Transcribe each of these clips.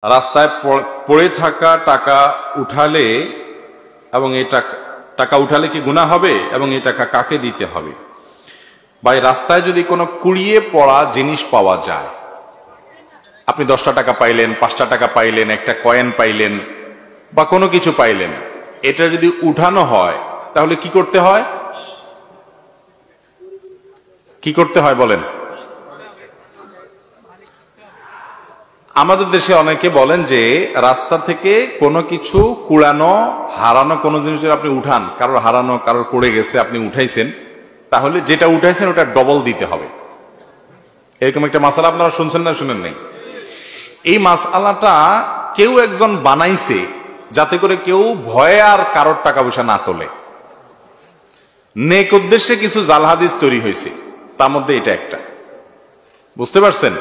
রাস্তায় পড়ে থাকা টাকা উঠালে এবং এই টাকা উঠালে কি গুনাহ হবে এবং এই টাকা কাকে দিতে হবে? ভাই, রাস্তায় যদি কোনো কুড়িয়ে পড়া জিনিস পাওয়া যায়, আপনি 10টা টাকা পাইলেন, 5টা টাকা পাইলেন, একটা কয়েন পাইলেন বা কোনো কিছু পাইলেন, এটা যদি উঠানো হয় তাহলে কি করতে হয়? কি করতে হয় বলেন? আমাদের দেশে অনেকে বলেন যে রাস্তা থেকে কোনো কিছু কুড়ানো, হারানো কোনো জিনিস যদি আপনি উঠান, কারোর হারানো, কারোর পড়ে গেছে, আপনি উঠাইছেন, তাহলে যেটা উঠাইছেন ওটা ডবল দিতে হবে। এরকম একটা মাসালা আপনারা শুনছেন না শুনেন নাই? এই মাসালাটা কেউ একজন বানাইছে যাতে করে কেউ ভয়ে আর কারোর টাকা পয়সা না তোলে। নেক উদ্দেশ্যে কিছু জাল হাদিস তৈরি হয়েছে, তার মধ্যে এটা একটা। বুঝতে পারছেন?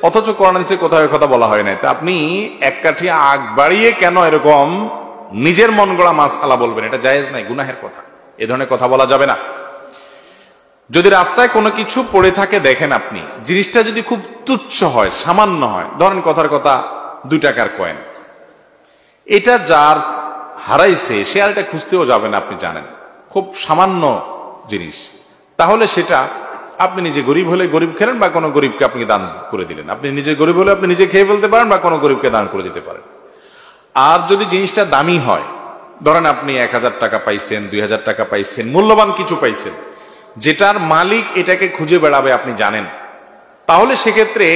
অথচ কোরআন হাদিসে কোথাও কথা বলা হয় নাই। তা আপনি এক কাঠি আগ বাড়িয়ে কেন এরকম নিজের মন গড়া মাসআলা বলবেন? এটা জায়েজ নাই, গুনাহের কথা। এ ধরনের কথা বলা যাবে না। যদি রাস্তায় কোনো কিছু পড়ে থাকে দেখেন আপনি, জিনিসটা যদি খুব তুচ্ছ হয়, সামান্য হয়, ধরেন কথার কথা 2 টাকার কয়েন, এটা যার হারাইছে সে আর এটা খুঁজতেও যাবে না, আপনি জানেন খুব সামান্য জিনিস, তাহলে সেটা আপনি নিজে গরিব হলে গরিব খেলেন বা কোনো গরিবকে আপনি দান করে দিলেন। আপনি নিজে গরিব হলে আপনি নিজে খেয়ে ফেলতে পারেন বা কোনো গরিবকে দান করে দিতে পারেন। আর যদি জিনিসটা দামি হয়, ধরেন আপনি 1000 টাকা পাইছেন, 2000 টাকা পাইছেন, মূল্যবান কিছু পাইছেন, যেটার মালিক এটাকে খুঁজে বেড়াবে আপনি জানেন, তাহলে সেক্ষেত্রে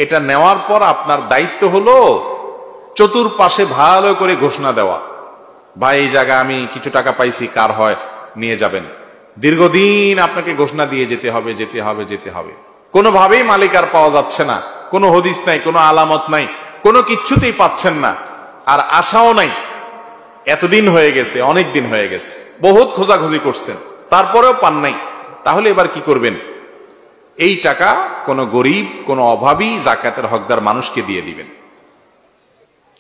এটা নেওয়ার পর আপনার দায়িত্ব হলো চতুর্পাশে ভালো করে ঘোষণা দেওয়া, ভাই এই জায়গা আমি কিছু টাকা পাইছি, কার হয় নিয়ে যাবেন। দীর্ঘদিন আপনাকে ঘোষণা দিয়ে যেতে হবে, যেতে হবে, যেতে হবে। কোনোভাবেই মালিক আর পাওয়া যাচ্ছে না, কোনো হদিস নাই, কোনো আলামত নাই, কোনো কিচ্ছুতেই পাচ্ছেন না, আর আশাও নাই। এতদিন হয়ে গেছে, অনেক দিন হয়ে গেছে, বহুত খোঁজাখুঁজি করছেন, তারপরেও পান নাই। তাহলে এবার কি করবেন? এই টাকা কোনো গরিব, কোনো অভাবী, যাকাতের হকদার মানুষকে দিয়ে দিবেন।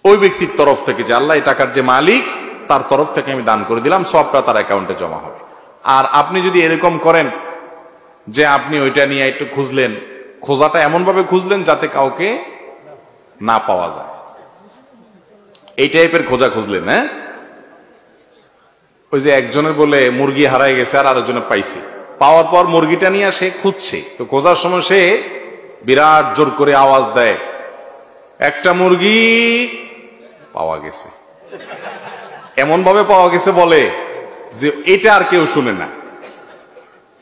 ওই ব্যক্তির তরফ থেকে, যে আল্লাহ এই টাকার যে মালিক, তার তরফ থেকে আমি দান করে দিলাম, সবটা তার অ্যাকাউন্টে জমা হবে। আর আপনি যদি এরকম করেন যে আপনি ওইটা নিয়ে একটু খুঁজলেন, খোঁজাটা এমন ভাবে খুঁজলেন যাতে কাউকে না পাওয়া যায়, এই টাইপের খোঁজা খুঁজলেন, হ্যাঁ? ওই যে একজনের বলে মুরগি হারাই গেছে আর আরেকজনে পাইছে, পাওয়ার পর মুরগিটা নিয়ে সে খুঁজছে, তো খোঁজার সময় সে বিরাট জোর করে আওয়াজ দেয়, একটা মুরগি পাওয়া গেছে। এমন ভাবে পাওয়া গেছে বলে যে এটা আর কেউ শুনে না।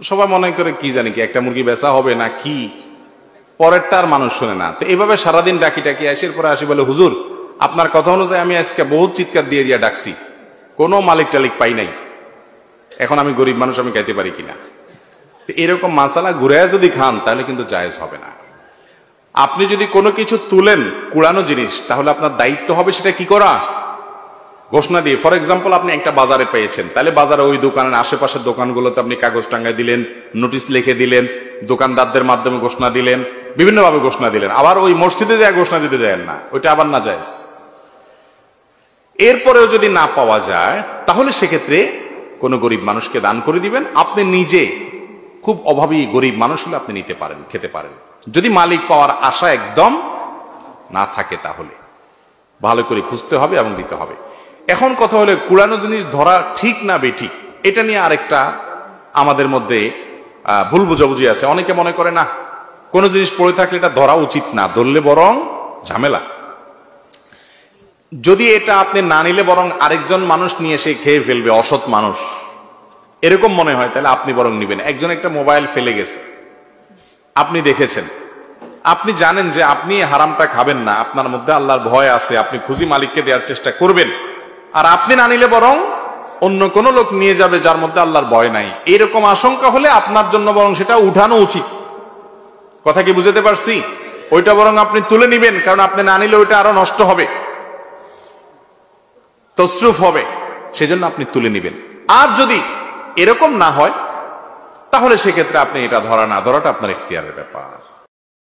সবাই মনে করে কি জানি কি একটা মুরগি বেচা হবে না কি, পরেরটা আর মানুষ শুনে না। তো এইভাবে সারাদিন ডাকি ডাকি আসির পরে আসি বলে, হুজুর আপনার কথা অনুযায়ী আমি আজকে বহুত চিৎকার দিয়ে দিয়ে ডাকছি, কোনো মালিক টালিক পাই নাই, এখন আমি গরিব মানুষ, আমি খাইতে পারি কিনা। এরকম মাসালা ঘুরাইয়া যদি খান তাহলে কিন্তু জায়েজ হবে না। আপনি যদি কোনো কিছু তুলেন, কুড়ানো জিনিস, তাহলে আপনার দায়িত্ব হবে সেটা কি করা, ঘোষণা দিয়ে। ফর এক্সাম্পল, আপনি একটা বাজারে পেয়েছেন, তাহলে বাজারে ওই দোকানের আশেপাশের দোকানগুলোতে আপনি কাগজ টাঙ্গায় দিলেন, নোটিশ লিখে দিলেন, দোকানদারদের মাধ্যমে ঘোষণা দিলেন, বিভিন্নভাবে ঘোষণা দিলেন। আবার ওই মসজিদে যায় ঘোষণা দিতে যায় না, ওইটা আবার না জায়েজ। এরপরেও যদি না পাওয়া যায় তাহলে সেক্ষেত্রে কোনো গরিব মানুষকে দান করে দিবেন। আপনি নিজে খুব অভাবী গরিব মানুষ হলে আপনি নিতে পারেন, খেতে পারেন, যদি মালিক পাওয়ার আশা একদম না থাকে। তাহলে ভালো করে খুঁজতে হবে এবং দিতে হবে। এখন কথা হলে কুড়ানো জিনিস ধরা ঠিক না বেঠিক, এটা নিয়ে আরেকটা আমাদের মধ্যে ভুল বুঝাবুঝি আছে। অনেকে মনে করে না, কোনো জিনিস পড়ে থাকলে এটা ধরা উচিত না, ধরলে বরং ঝামেলা। যদি এটা আপনি না নিলে বরং আরেকজন মানুষ নিয়ে এসে খেয়ে ফেলবে, অসৎ মানুষ, এরকম মনে হয়, তাহলে আপনি বরং নিবেন। একজন একটা মোবাইল ফেলে গেছে, আপনি দেখেছেন, আপনি জানেন যে আপনি হারামটা খাবেন না, আপনার মধ্যে আল্লাহর ভয় আছে, আপনি খুশি মালিককে দেওয়ার চেষ্টা করবেন, আর আপনি না নিলে বরং অন্য কোন লোক নিয়ে যাবে যার মধ্যে আল্লাহর ভয় নাই, এরকম আশঙ্কা হলে আপনার জন্য বরং সেটা উঠানো উচিত। কথা কি বুঝতে পারছি? ওইটা বরং আপনি তুলে নিবেন, কারণ আপনি না নিলে ওইটা আরো নষ্ট হবে, তসরুফ হবে, সেজন্য আপনি তুলে নিবেন। আর যদি এরকম না হয় তাহলে সেক্ষেত্রে আপনি এটা ধরা না ধরাটা আপনার ইখতিয়ারের ব্যাপার।